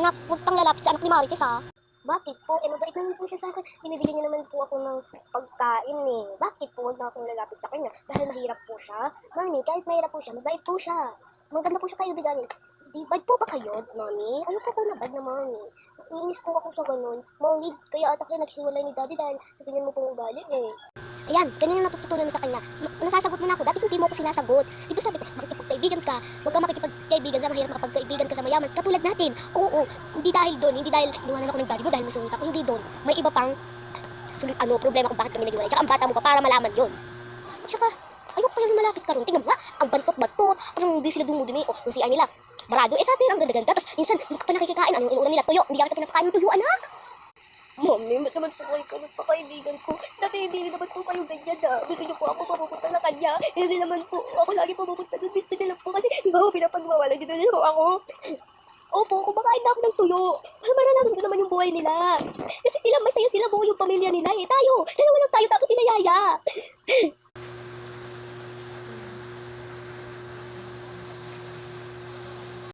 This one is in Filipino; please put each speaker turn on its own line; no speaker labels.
Anak, huwag pang lalapit sa anak ni Marites ha. Bakit po? Mabait naman po siya sa akin. Binibigyan niya naman po ako ng pagkain eh. Bakit po huwag na akong lalapit sa kanya? Dahil mahirap po siya. Mami, kahit mahirap po siya, mabait po siya. Maganda po siya kaibiganin. Di, bad po ba kayo, mami? Ayoko po na bad na mami. Iinis po ako sa ganun. Mami, kaya ata kayo naghiwalay ni daddy dahil sa ganyan mo pong ugali eh. Ayan, ganyan yung natututunan mo sa kanya. Nasasagot mo na ako, dati hindi mo ako sinasagot. Di ba sabi ko, makikipagkaibigan ka, huwag ka makikipagkaibigan sa mahirap, makapagkaibigan ka sa mayaman, katulad natin. Oo, hindi dahil doon, hindi dahil iwanan ako ng daddy mo dahil masungit ako, hindi doon. May iba pang problema kung bakit kami naghiwalay. Tsaka ang bata mo pa para malaman yun. Tsaka, ayoko kaya malapit ka ron. Tingnan mo nga, ang bantot-bantot, parang hindi sila dumudumi. O, yung CR nila, barado. Eh sa atin, ang ganda-ganda. Tapos, minsan, hindi ka pa nakikikain. Ano yung inuulam nila? Tuyo. Hindi ka pinapakain ng tuyo, anak. Mami, ba't naman po kayo ganun sa kaibigan ko? Dati hindi naman po kayo ganyan na. Gusto niyo po ako papupunta sa kanya. Hindi naman po ako lagi pupunta doon. Gusto nila po kasi di ba ako pinapagmawala niyo na ako. Opo, kumakain na ako ng tuyo. Para maranasan ko naman yung buhay nila. Kasi sila, masaya sila, buo yung pamilya nila eh. Tayo, dalawa lang tayo tapos sila yaya.